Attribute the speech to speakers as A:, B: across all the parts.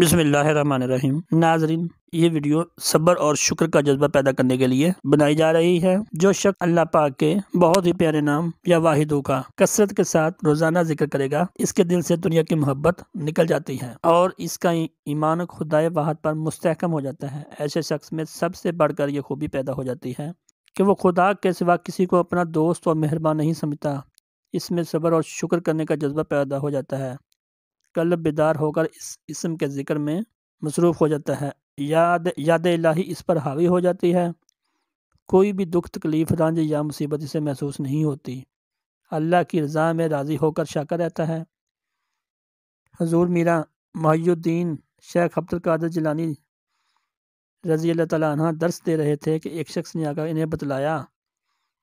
A: بسم اللہ الرحمن الرحیم۔ ناظرین، یہ ویڈیو صبر اور شکر کا جذبہ پیدا کرنے کے لیے بنائی جا رہی ہے۔ جو شخص اللہ پاک کے بہت ہی پیارے نام یا واحدوں کا کثرت کے ساتھ روزانہ ذکر کرے گا، اس کے دل سے دنیا کی محبت نکل جاتی ہے اور اس کا ایمان خدائے واحد پر مستحکم ہو جاتا ہے۔ ایسے شخص میں سب سے بڑھ کر یہ خوبی پیدا ہو جاتی ہے کہ وہ خدا کے سوا کسی کو اپنا دوست اور مہربان نہیں سمجھتا۔ اس میں صبر اور شکر کرنے کا جذبہ پیدا ہو جاتا ہے۔ قلب بیدار ہو کر اس اسم کے ذکر میں مصروف ہو جاتا ہے۔ یاد الہی اس پر حاوی ہو جاتی ہے۔ کوئی بھی دکھ، تکلیف، رنج یا مصیبت اسے محسوس نہیں ہوتی۔ اللہ کی رضا میں راضی ہو کر شاکر رہتا ہے۔ حضور میرا محی الدین شیخ عبدالقادر جیلانی رضی اللہ تعالیٰ عنہ درس دے رہے تھے کہ ایک شخص نے آ کر انہیں بتلایا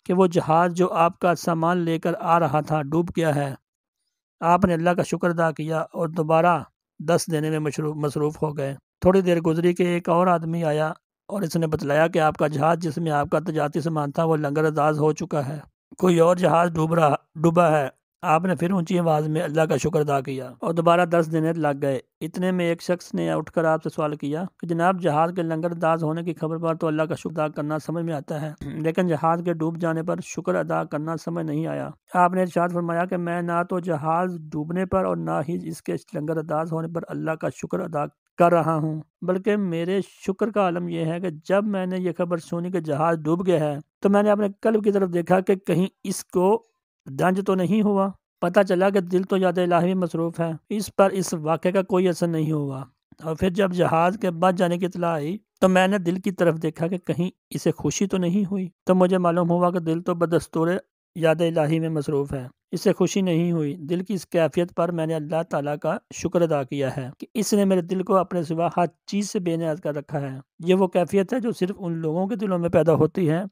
A: کہ وہ جہاز جو آپ کا سامان لے کر آ رہا تھا ڈوب گیا ہے۔ آپ نے اللہ کا شکر ادا کیا اور دوبارہ دست دینے میں مصروف ہو گئے۔ تھوڑی دیر گزری کہ ایک اور آدمی آیا اور اس نے بتلایا کہ آپ کا جہاز جس میں آپ کا تجارتی سامان تھا وہ لنگر انداز ہو چکا ہے، کوئی اور جہاز ڈوبا ہے۔ آپ نے پھر اونچی آواز میں اللہ کا شکر ادا کیا اور دوبارہ دست دینے لگ گئے۔ اتنے میں ایک شخص نے اٹھ کر آپ سے سوال کیا کہ جناب، جہاز کے لنگر انداز ہونے کی خبر پر تو اللہ کا شکر ادا کرنا سمجھ میں آتا ہے، لیکن جہاز کے ڈوب جانے پر شکر ادا کرنا سمجھ نہیں آیا۔ آپ نے ارشاد فرمایا کہ میں نہ تو جہاز ڈوبنے پر اور نہ ہی اس کے لنگر انداز ہونے پر اللہ کا شکر ادا کر رہا ہوں، بلکہ میرے شکر کا عالم یہ ہے کہ جب میں نے یہ خبر سنی کہ جہاز ڈوب گیا ہے تو میں نے اپنے قلب کی طرف دیکھا کہ کہیں اس کو دنج تو نہیں ہوا۔ پتہ چلا کہ دل تو یاد الہی میں مصروف ہے، اس پر اس واقعے کا کوئی اثر نہیں ہوا۔ اور پھر جب جہاز کے بچ جانے کی اطلاع آئی تو میں نے دل کی طرف دیکھا کہ کہیں اسے خوشی تو نہیں ہوئی، تو مجھے معلوم ہوا کہ دل تو بدستور یاد الہی میں مصروف ہے، اسے خوشی نہیں ہوئی۔ دل کی اس کیفیت پر میں نے اللہ تعالیٰ کا شکر ادا کیا ہے کہ اس نے میرے دل کو اپنے سوا ہر چیز سے بے نیاز کر رکھا ہے۔ یہ وہ کیفیت ہے جو صرف ان لوگوں کے دلوں میں پیدا ہوتی ہے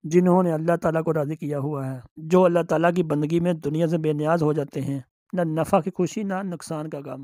A: جنہوں نے اللہ تعالیٰ کو راضی کیا ہوا ہے، جو اللہ تعالیٰ کی بندگی میں دنیا سے بے نیاز ہو جاتے ہیں، نہ نفع کی خوشی نہ نقصان کا غم۔